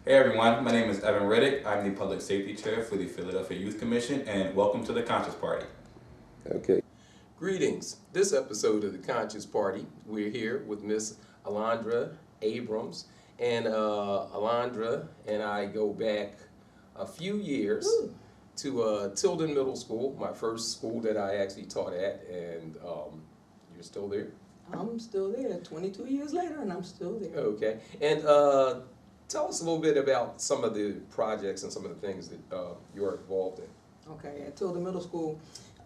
Hey everyone, my name is Evan Riddick. I'm the Public Safety Chair for the Philadelphia Youth Commission, and welcome to the Conscious Party. Okay. Greetings. This episode of the Conscious Party, we're here with Miss Alandra Abrams. And Alandra and I go back a few years to Tilden Middle School, my first school that I actually taught at, and you're still there? I'm still there, 22 years later, and I'm still there. Okay. And tell us a little bit about some of the projects and some of the things that you're involved in. Okay, at Tilden Middle School,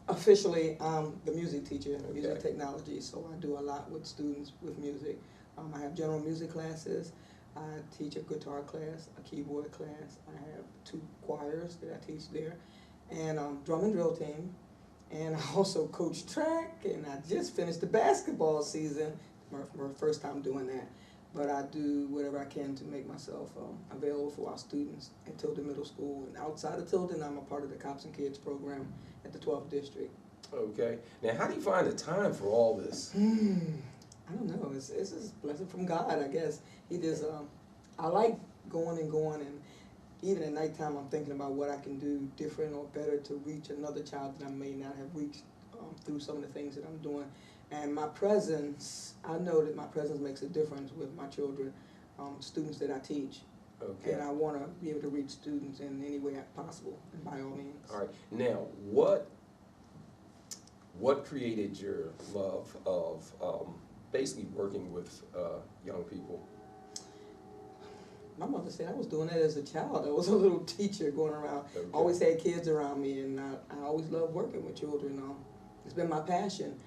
officially I'm the music teacher in music Okay. technology, so I do a lot with students with music. I have general music classes, I teach a guitar class, a keyboard class, I have 2 choirs that I teach there, and drum and drill team, and I also coach track, and I just finished the basketball season, my first time doing that. But I do whatever I can to make myself available for our students at Tilden Middle School. And outside of Tilden, I'm a part of the Cops and Kids program at the 12th District. Okay. Now, how do you find the time for all this? I don't know. It's just a blessing from God, I guess. He just, I like going, and even at nighttime, I'm thinking about what I can do different or better to reach another child that I may not have reached through some of the things that I'm doing. And my presence, I know that my presence makes a difference with my children, students that I teach. Okay. And I want to be able to reach students in any way possible, and by all means. All right. Now, what created your love of basically working with young people? My mother said I was doing that as a child. I was a little teacher going around. Okay. Always had kids around me, and I always loved working with children. It's been my passion.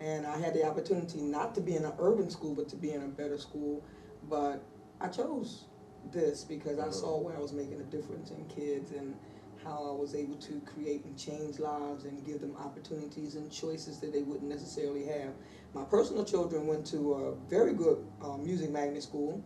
And I had the opportunity not to be in an urban school, but to be in a better school. But I chose this because I saw where I was making a difference in kids and how I was able to create and change lives and give them opportunities and choices that they wouldn't necessarily have. My personal children went to a very good music magnet school,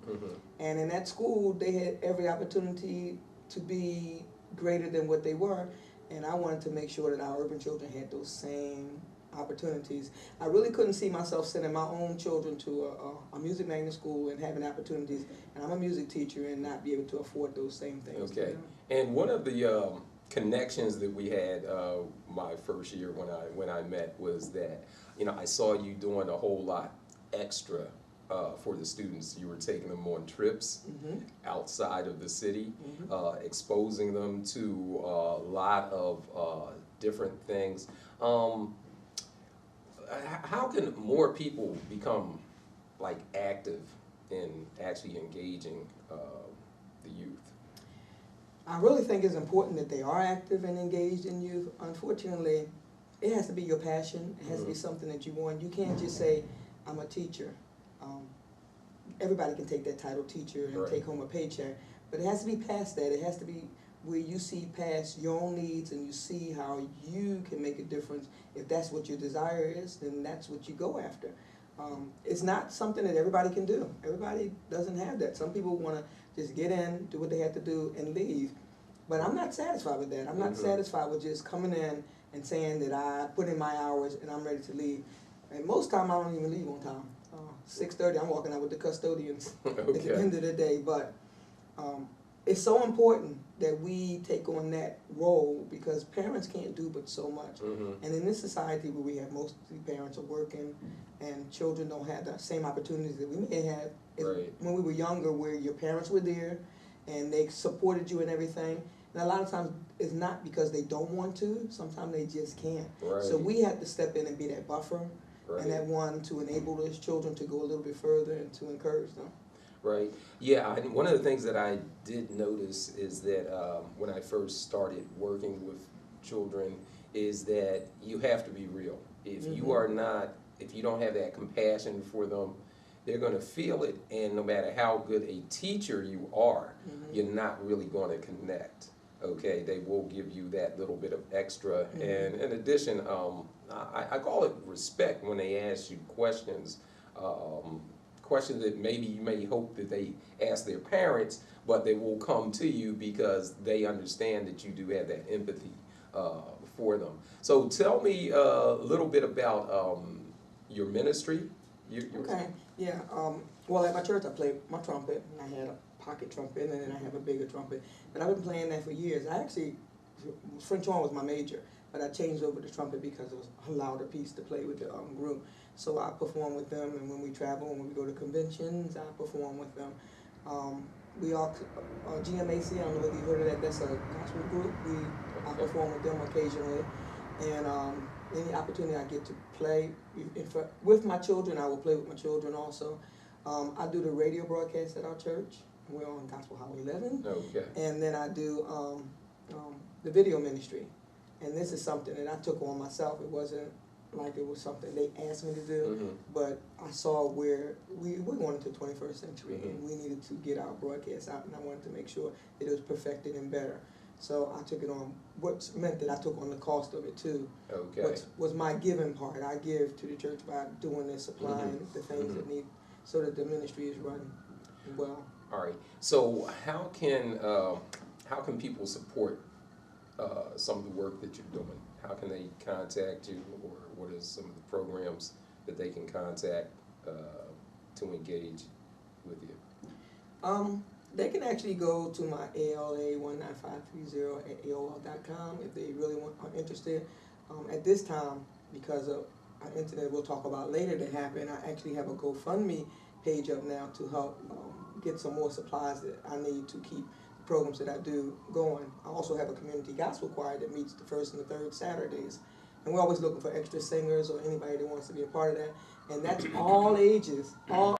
and in that school they had every opportunity to be greater than what they were, and I wanted to make sure that our urban children had those same opportunities. I really couldn't see myself sending my own children to a music magnet school and having opportunities, and I'm a music teacher, and not be able to afford those same things. Okay. And one of the connections that we had my first year when I met was that, you know, I saw you doing a whole lot extra for the students. You were taking them on trips outside of the city, exposing them to a lot of different things. How can more people become like active in actually engaging the youth? I really think it's important that they are active and engaged in youth. Unfortunately, it has to be your passion. It has to be something that you want. You can't just say, I'm a teacher. Everybody can take that title teacher and take home a paycheck, but it has to be past that. It has to be where you see past your own needs and you see how you can make a difference. If that's what your desire is, then that's what you go after. It's not something that everybody can do. Everybody doesn't have that. Some people want to just get in, do what they have to do, and leave. But I'm not satisfied with that. I'm not satisfied with just coming in and saying that I put in my hours and I'm ready to leave. And most time I don't even leave on time. 6:30, I'm walking out with the custodians at the end of the day. But it's so important that we take on that role because parents can't do but so much. And in this society where we have mostly parents are working and children don't have the same opportunities that we may have when we were younger, where your parents were there and they supported you and everything. And a lot of times it's not because they don't want to, sometimes they just can't. So we have to step in and be that buffer and that one to enable those children to go a little bit further and to encourage them. Right. Yeah, and one of the things that I did notice is that when I first started working with children is that you have to be real. If you are not, if you don't have that compassion for them, they're going to feel it, and no matter how good a teacher you are, you're not really going to connect. Okay, they will give you that little bit of extra, and in addition, I call it respect when they ask you questions. Questions that maybe you may hope that they ask their parents, but they will come to you because they understand that you do have that empathy for them. So tell me a little bit about your ministry Okay, yeah. Well, at my church, I play my trumpet, and I had a pocket trumpet, and then I have a bigger trumpet. But I've been playing that for years. I actually, French horn was my major, but I changed over to trumpet because it was a louder piece to play with the group. So I perform with them, and when we travel, when we go to conventions, I perform with them. We all, GMAC, I don't know whether you heard of that. That's a gospel group. I perform with them occasionally, and any opportunity I get to play with my children, I will play with my children also. I do the radio broadcast at our church. We're on Gospel Highway 11. Okay. And then I do the video ministry. And this is something that I took on myself. It wasn't like it was something they asked me to do, but I saw where we're going into the 21st century, and we needed to get our broadcast out, and I wanted to make sure that it was perfected and better. So I took it on, which meant that I took on the cost of it too. Okay. What was my giving part. I give to the church by doing this, supplying the things that need, so that the ministry is run well. All right. So how can people support some of the work that you're doing? How can they contact you, or what are some of the programs that they can contact to engage with you? They can actually go to my ALA19530@AOL.com if they really are interested. At this time, because of our incident we'll talk about later that happened, I actually have a GoFundMe page up now to help get some more supplies that I need to keep the programs that I do going. I also have a community gospel choir that meets the first and the third Saturdays. And we're always looking for extra singers or anybody that wants to be a part of that. And that's all ages, all